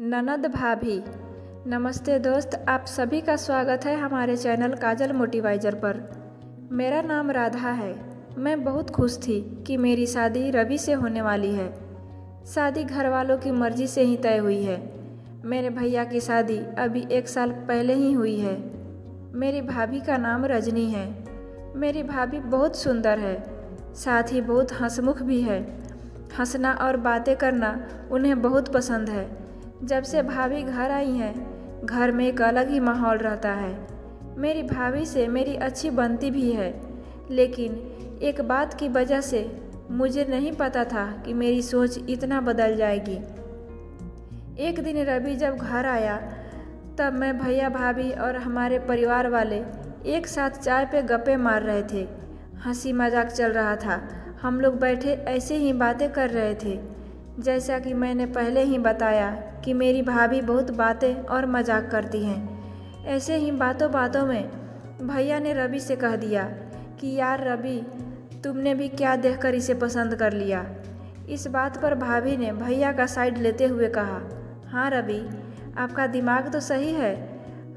ननद भाभी। नमस्ते दोस्त, आप सभी का स्वागत है हमारे चैनल काजल मोटिवाइजर पर। मेरा नाम राधा है। मैं बहुत खुश थी कि मेरी शादी रवि से होने वाली है। शादी घर वालों की मर्जी से ही तय हुई है। मेरे भैया की शादी अभी 1 साल पहले ही हुई है। मेरी भाभी का नाम रजनी है। मेरी भाभी बहुत सुंदर है, साथ ही बहुत हंसमुख भी है। हंसना और बातें करना उन्हें बहुत पसंद है। जब से भाभी घर आई हैं, घर में एक अलग ही माहौल रहता है। मेरी भाभी से मेरी अच्छी बनती भी है, लेकिन एक बात की वजह से मुझे नहीं पता था कि मेरी सोच इतना बदल जाएगी। एक दिन रवि जब घर आया, तब मैं, भैया, भाभी और हमारे परिवार वाले एक साथ चाय पे गप्पे मार रहे थे। हंसी मजाक चल रहा था। हम लोग बैठे ऐसे ही बातें कर रहे थे। जैसा कि मैंने पहले ही बताया कि मेरी भाभी बहुत बातें और मजाक करती हैं। ऐसे ही बातों बातों में भैया ने रवि से कह दिया कि यार रवि, तुमने भी क्या देखकर इसे पसंद कर लिया। इस बात पर भाभी ने भैया का साइड लेते हुए कहा, हाँ रवि, आपका दिमाग तो सही है,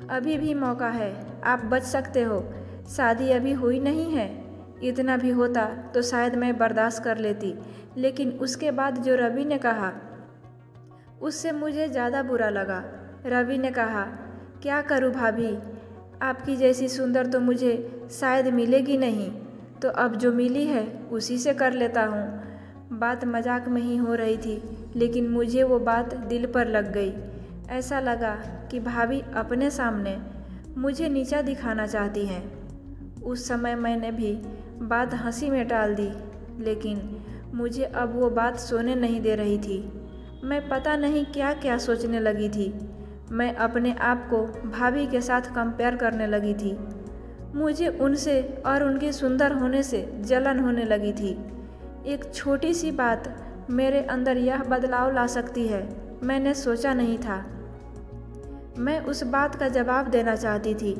अभी भी मौका है, आप बच सकते हो। शादी अभी हुई नहीं है। इतना भी होता तो शायद मैं बर्दाश्त कर लेती, लेकिन उसके बाद जो रवि ने कहा उससे मुझे ज़्यादा बुरा लगा। रवि ने कहा, क्या करूँ भाभी, आपकी जैसी सुंदर तो मुझे शायद मिलेगी नहीं, तो अब जो मिली है उसी से कर लेता हूँ। बात मजाक में ही हो रही थी, लेकिन मुझे वो बात दिल पर लग गई। ऐसा लगा कि भाभी अपने सामने मुझे नीचा दिखाना चाहती हैं। उस समय मैंने भी बात हंसी में टाल दी, लेकिन मुझे अब वो बात सोने नहीं दे रही थी। मैं पता नहीं क्या क्या सोचने लगी थी। मैं अपने आप को भाभी के साथ कंपेयर करने लगी थी। मुझे उनसे और उनके सुंदर होने से जलन होने लगी थी। एक छोटी सी बात मेरे अंदर यह बदलाव ला सकती है, मैंने सोचा नहीं था। मैं उस बात का जवाब देना चाहती थी।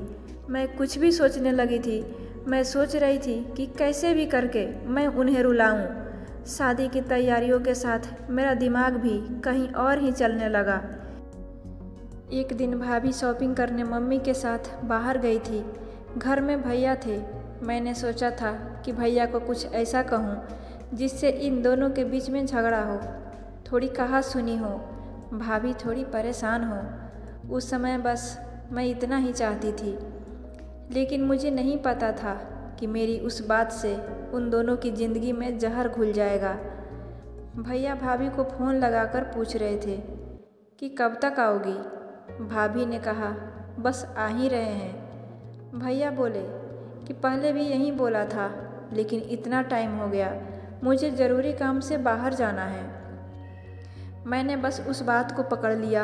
मैं कुछ भी सोचने लगी थी। मैं सोच रही थी कि कैसे भी करके मैं उन्हें रुलाऊं। शादी की तैयारियों के साथ मेरा दिमाग भी कहीं और ही चलने लगा। एक दिन भाभी शॉपिंग करने मम्मी के साथ बाहर गई थी। घर में भैया थे। मैंने सोचा था कि भैया को कुछ ऐसा कहूँ जिससे इन दोनों के बीच में झगड़ा हो, थोड़ी कहा सुनी हो, भाभी थोड़ी परेशान हो। उस समय बस मैं इतना ही चाहती थी, लेकिन मुझे नहीं पता था कि मेरी उस बात से उन दोनों की ज़िंदगी में जहर घुल जाएगा। भैया भाभी को फ़ोन लगाकर पूछ रहे थे कि कब तक आओगी। भाभी ने कहा, बस आ ही रहे हैं। भैया बोले कि पहले भी यहीं बोला था, लेकिन इतना टाइम हो गया, मुझे ज़रूरी काम से बाहर जाना है। मैंने बस उस बात को पकड़ लिया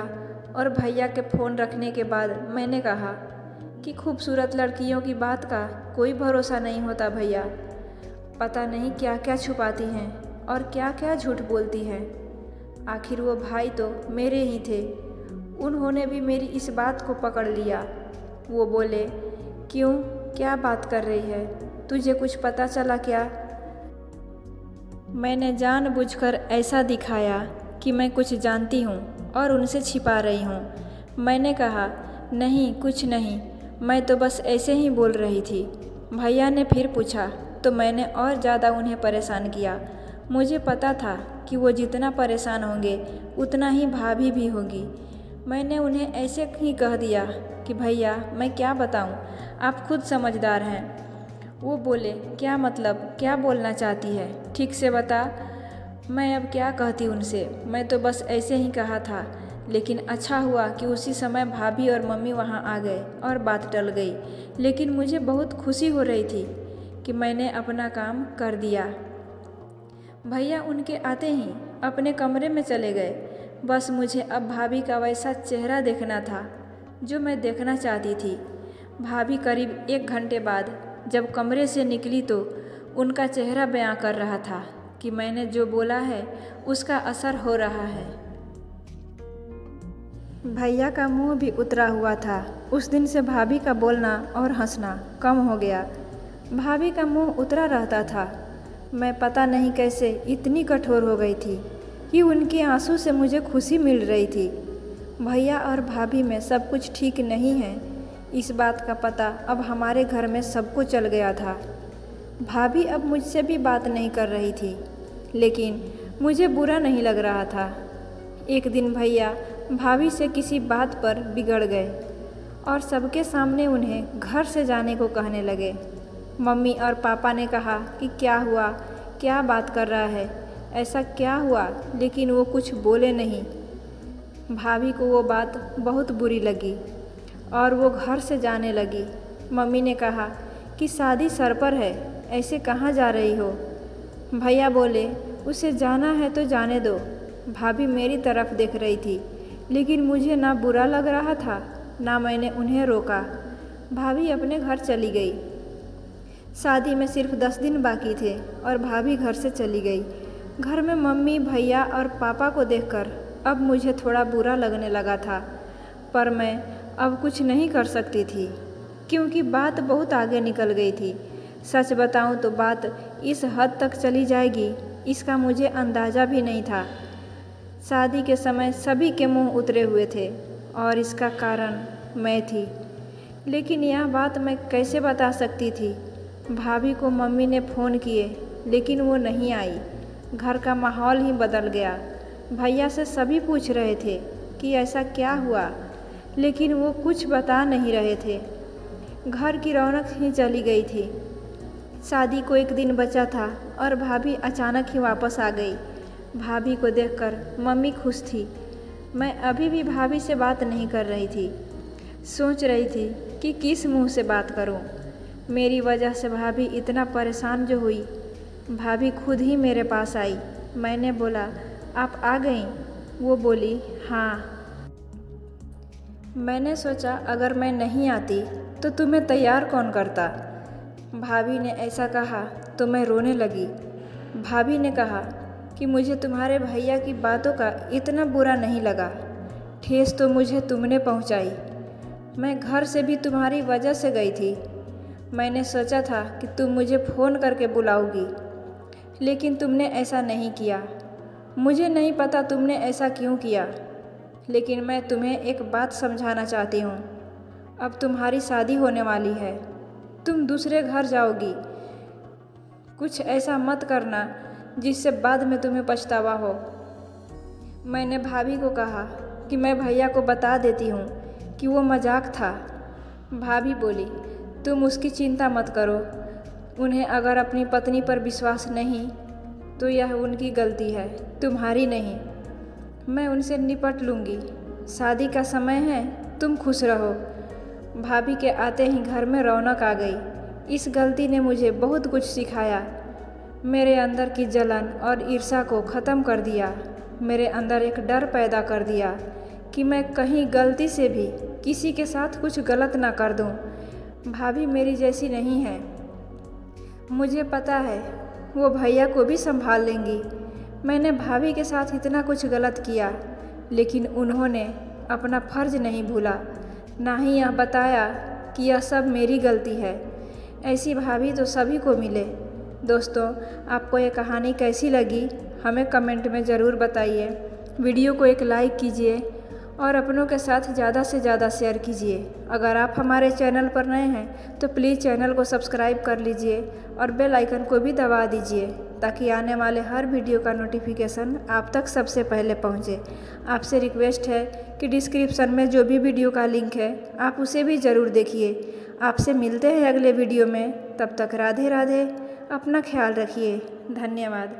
और भैया के फ़ोन रखने के बाद मैंने कहा कि खूबसूरत लड़कियों की बात का कोई भरोसा नहीं होता भैया। पता नहीं क्या क्या छुपाती हैं और क्या क्या झूठ बोलती हैं। आखिर वो भाई तो मेरे ही थे। उन्होंने भी मेरी इस बात को पकड़ लिया। वो बोले, क्यों, क्या बात कर रही है, तुझे कुछ पता चला क्या? मैंने जानबूझकर ऐसा दिखाया कि मैं कुछ जानती हूँ और उनसे छिपा रही हूँ। मैंने कहा, नहीं कुछ नहीं, मैं तो बस ऐसे ही बोल रही थी। भैया ने फिर पूछा तो मैंने और ज़्यादा उन्हें परेशान किया। मुझे पता था कि वो जितना परेशान होंगे उतना ही भाभी भी होगी। मैंने उन्हें ऐसे ही कह दिया कि भैया मैं क्या बताऊं, आप खुद समझदार हैं। वो बोले, क्या मतलब, क्या बोलना चाहती है, ठीक से बता। मैं अब क्या कहती उनसे, मैं तो बस ऐसे ही कहा था। लेकिन अच्छा हुआ कि उसी समय भाभी और मम्मी वहाँ आ गए और बात टल गई। लेकिन मुझे बहुत खुशी हो रही थी कि मैंने अपना काम कर दिया। भैया उनके आते ही अपने कमरे में चले गए। बस मुझे अब भाभी का वैसा चेहरा देखना था जो मैं देखना चाहती थी। भाभी करीब 1 घंटे बाद जब कमरे से निकली तो उनका चेहरा बयां कर रहा था कि मैंने जो बोला है उसका असर हो रहा है। भैया का मुंह भी उतरा हुआ था। उस दिन से भाभी का बोलना और हंसना कम हो गया। भाभी का मुंह उतरा रहता था। मैं पता नहीं कैसे इतनी कठोर हो गई थी कि उनके आंसू से मुझे खुशी मिल रही थी। भैया और भाभी में सब कुछ ठीक नहीं है। इस बात का पता अब हमारे घर में सबको चल गया था। भाभी अब मुझसे भी बात नहीं कर रही थी, लेकिन मुझे बुरा नहीं लग रहा था। एक दिन भैया भाभी से किसी बात पर बिगड़ गए और सबके सामने उन्हें घर से जाने को कहने लगे। मम्मी और पापा ने कहा कि क्या हुआ, क्या बात कर रहा है, ऐसा क्या हुआ, लेकिन वो कुछ बोले नहीं। भाभी को वो बात बहुत बुरी लगी और वो घर से जाने लगी। मम्मी ने कहा कि शादी सर पर है, ऐसे कहाँ जा रही हो। भैया बोले उसे जाना है तो जाने दो। भाभी मेरी तरफ देख रही थी, लेकिन मुझे ना बुरा लग रहा था ना मैंने उन्हें रोका। भाभी अपने घर चली गई। शादी में सिर्फ 10 दिन बाकी थे और भाभी घर से चली गई। घर में मम्मी, भैया और पापा को देखकर अब मुझे थोड़ा बुरा लगने लगा था, पर मैं अब कुछ नहीं कर सकती थी क्योंकि बात बहुत आगे निकल गई थी। सच बताऊं तो बात इस हद तक चली जाएगी इसका मुझे अंदाज़ा भी नहीं था। शादी के समय सभी के मुंह उतरे हुए थे और इसका कारण मैं थी, लेकिन यह बात मैं कैसे बता सकती थी। भाभी को मम्मी ने फ़ोन किए, लेकिन वो नहीं आई। घर का माहौल ही बदल गया। भैया से सभी पूछ रहे थे कि ऐसा क्या हुआ, लेकिन वो कुछ बता नहीं रहे थे। घर की रौनक ही चली गई थी। शादी को एक दिन बचा था और भाभी अचानक ही वापस आ गई। भाभी को देखकर मम्मी खुश थी। मैं अभी भी भाभी से बात नहीं कर रही थी। सोच रही थी कि किस मुंह से बात करूं। मेरी वजह से भाभी इतना परेशान जो हुई। भाभी खुद ही मेरे पास आई। मैंने बोला आप आ गईं? वो बोली हाँ। मैंने सोचा अगर मैं नहीं आती तो तुम्हें तैयार कौन करता। भाभी ने ऐसा कहा तो मैं रोने लगी। भाभी ने कहा कि मुझे तुम्हारे भैया की बातों का इतना बुरा नहीं लगा। ठेस तो मुझे तुमने पहुंचाई। मैं घर से भी तुम्हारी वजह से गई थी। मैंने सोचा था कि तुम मुझे फ़ोन करके बुलाओगी, लेकिन तुमने ऐसा नहीं किया। मुझे नहीं पता तुमने ऐसा क्यों किया, लेकिन मैं तुम्हें एक बात समझाना चाहती हूँ। अब तुम्हारी शादी होने वाली है, तुम दूसरे घर जाओगी। कुछ ऐसा मत करना जिससे बाद में तुम्हें पछतावा हो। मैंने भाभी को कहा कि मैं भैया को बता देती हूँ कि वो मजाक था। भाभी बोली तुम उसकी चिंता मत करो। उन्हें अगर अपनी पत्नी पर विश्वास नहीं तो यह उनकी गलती है, तुम्हारी नहीं। मैं उनसे निपट लूँगी। शादी का समय है, तुम खुश रहो। भाभी के आते ही घर में रौनक आ गई। इस गलती ने मुझे बहुत कुछ सिखाया। मेरे अंदर की जलन और ईर्ष्या को ख़त्म कर दिया। मेरे अंदर एक डर पैदा कर दिया कि मैं कहीं गलती से भी किसी के साथ कुछ गलत ना कर दूं। भाभी मेरी जैसी नहीं है। मुझे पता है वो भैया को भी संभाल लेंगी। मैंने भाभी के साथ इतना कुछ गलत किया, लेकिन उन्होंने अपना फ़र्ज नहीं भूला, ना ही यह बताया कि यह सब मेरी गलती है। ऐसी भाभी तो सभी को मिले। दोस्तों, आपको ये कहानी कैसी लगी हमें कमेंट में ज़रूर बताइए। वीडियो को एक लाइक कीजिए और अपनों के साथ ज़्यादा से ज़्यादा शेयर कीजिए। अगर आप हमारे चैनल पर नए हैं तो प्लीज़ चैनल को सब्सक्राइब कर लीजिए और बेल आइकन को भी दबा दीजिए ताकि आने वाले हर वीडियो का नोटिफिकेशन आप तक सबसे पहले पहुंचे। आपसे रिक्वेस्ट है कि डिस्क्रिप्शन में जो भी वीडियो का लिंक है आप उसे भी ज़रूर देखिए। आपसे मिलते हैं अगले वीडियो में। तब तक राधे राधे। अपना ख्याल रखिए। धन्यवाद।